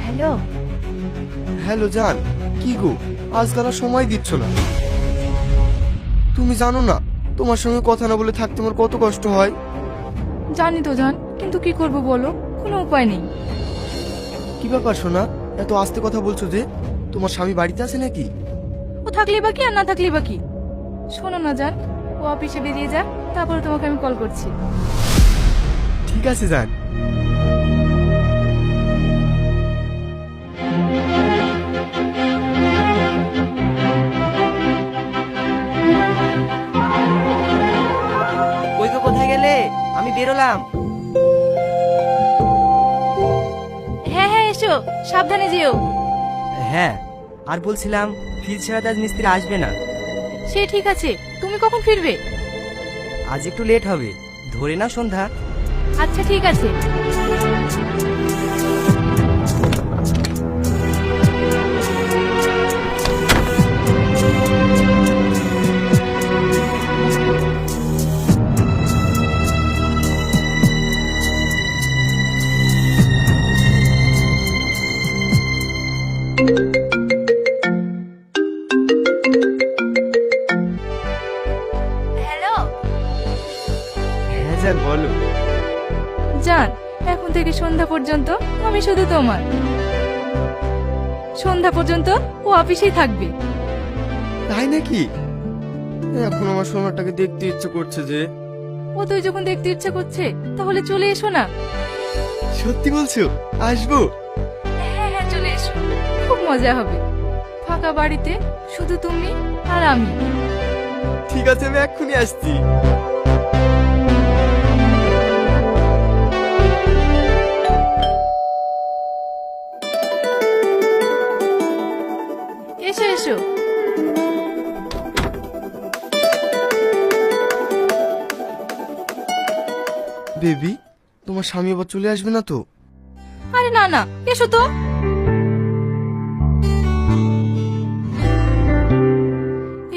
Hello. Hello জান, কি গো আজকাল আর সময় দিচ্ছ না? তুমি জানো না তোমার সঙ্গে কথা না বলে থাকতে আমার কত কষ্ট হয়। জানি তো জান, কিন্তু কি করব বলো, কোনো উপায় নেই। কি ব্যাপার সোনা, এত আস্তে কথা বলছো যে? তোমার স্বামী বাড়িতে আছে নাকি? ও থাকলে বা কি আর না থাকলে বা কি। শোনো না জান, ও অফিসে বেরিয়ে যাক, তারপরে তোমাকে আমি কল করছি। ঠিক আছে জান। কই গো, কোথায় গেলে? আমি বেরোলাম। হ্যাঁ হ্যাঁ, এসো, সাবধানে যেও। হ্যাঁ, আর বলছিলাম ফ্রিজ ছাড়া তো আজ মিস্ত্রি আসবে না। সে ঠিক আছে, তুমি কখন ফিরবে? আজ একটু লেট হবে, ধরে না সন্ধ্যা। আচ্ছা ঠিক আছে। হ্যালো হ্যাঁ জান বলো। জান, এখন থেকে সন্ধ্যা পর্যন্ত আমি শুধু তোমার। সন্ধ্যা পর্যন্ত ও অফিসেই থাকবে। তাই নাকি? এখন আমার সোনাটাকে দেখতে ইচ্ছে করছে যে। ও তুই যখন দেখতে ইচ্ছা করছে, তাহলে চলে এসো না। সত্যি বলছো? আসবো। হ্যাঁ হ্যাঁ, চলে এসো, খুব মজা হবে। ফাঁকা বাড়িতে শুধু তুমি আর আমি। ঠিক আছে, আমি এক্ষুনি আসছি। এসো এসো। বেবি, তোমার স্বামী আবার চলে আসবে না তো? আরে না না, এসো তো।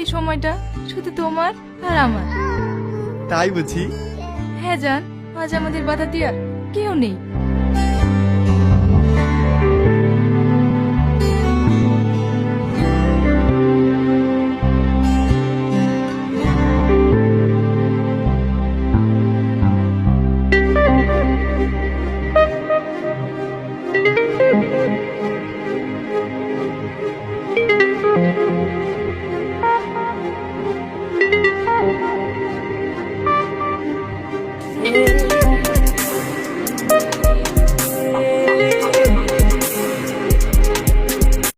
এই সময়টা শুধু তোমার আর আমার। তাই বুঝি? হ্যাঁ জান, আজ আমাদের বাধা দেওয়ার কেউ নেই।